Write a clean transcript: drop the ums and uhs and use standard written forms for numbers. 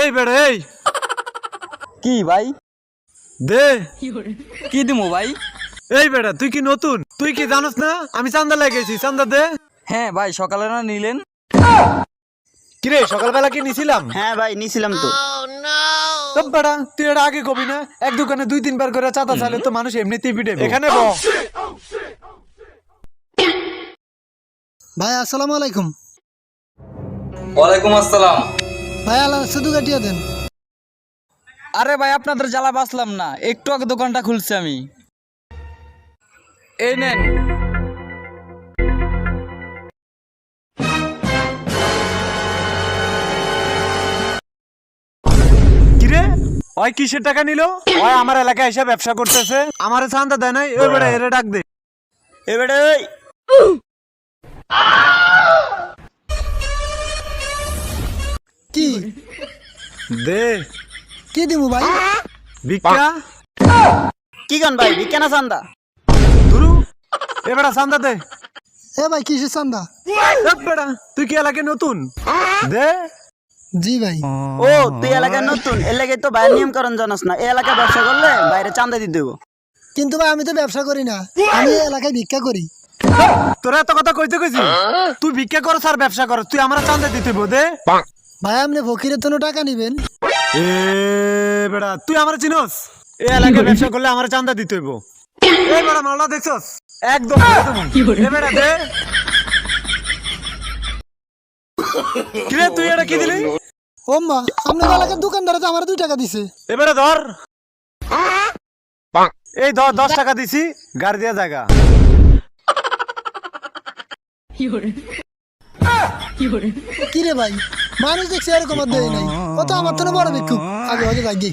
এই বেড়া এই কি ভাই? দে। কি দিমু ভাই? এই বেড়া তুই কি নতুন? তুই কি জানোস না আমি চান্দা লাগিয়েছি, চান্দা দে। হ্যাঁ ভাই, সকালে না নিলেন? কিরে সকালবেলা কি নিছিলাম? হ্যাঁ ভাই, নিছিলাম তো। তব বেড়া তুই এটা আগে কবি না, এক দোকানে 2-3 বার করে চাঁদা চালে তো মানুষ এমনিতেই পিটে। এখানে ব। ভাই আসসালামু আলাইকুম। ওয়ালাইকুম আসসালাম। ভাই আল্লাহ শুধু কাটিয়ে দেন। আরে ভাই, আপনাদের জ্বালা বাঁচলাম না, একটু আগে দোকানটা খুলছি আমি। এই নেন। কিরে ওই কিসের টাকা নিল? ওই আমার এলাকায় এসে ব্যবসা করতেছে, আমারে চান্দা দেয় নাই। ওই বেড়া এরে ডাক দে। এবারে কি দে কি দিমু ভাই? ভিক্ষা। কি গান ভাই, বিকেনা চান্দা? দুরু এ বেড়া চান্দা দে। এ ভাই কিসের চান্দা? এ বেড়া তুই কি এলাকায় নতুন? দে। জি ভাই। ও তুই এলাকায় নতুন, এর লাগে তো বাইরের নিয়ম কারণ জানাস না। এই এলাকায় ব্যবসা করলে বাইরে চাঁদা দিতে দেবো। কিন্তু ভাই আমি তো ব্যবসা করি না, আমি এই এলাকায় ভিক্ষা করি। তোরা এত কথা কইতে কইছি? তুই ভিক্ষা করছ আর ব্যবসা করছ, তুই আমরা চান্দা দিতে হইব। দে। ভাই আপনি ফকিরের জন্য টাকা নিবেন? এ বেড়া তুই আমার চিনস? এই এলাকায় ব্যবসা করলে আমার চান্দা দিতে হইব। এই বেড়া মালটা দেখছস? একদম এ বেড়া দে। কিরে তুই এটা কি দিলি? ও মা, আপনার এলাকার দোকানদারে তো আমার 2 টাকা দিছে। এবারে ধর। এই ধর 10 টাকা দিছি, গাড়ি দিয়া জায়গা। কি রে ভাই, মানুষ দেখছি এরকম আর দেয় নাই। ও তো আমার তো বড় ভিক্ষুক, আগে আগে যাই।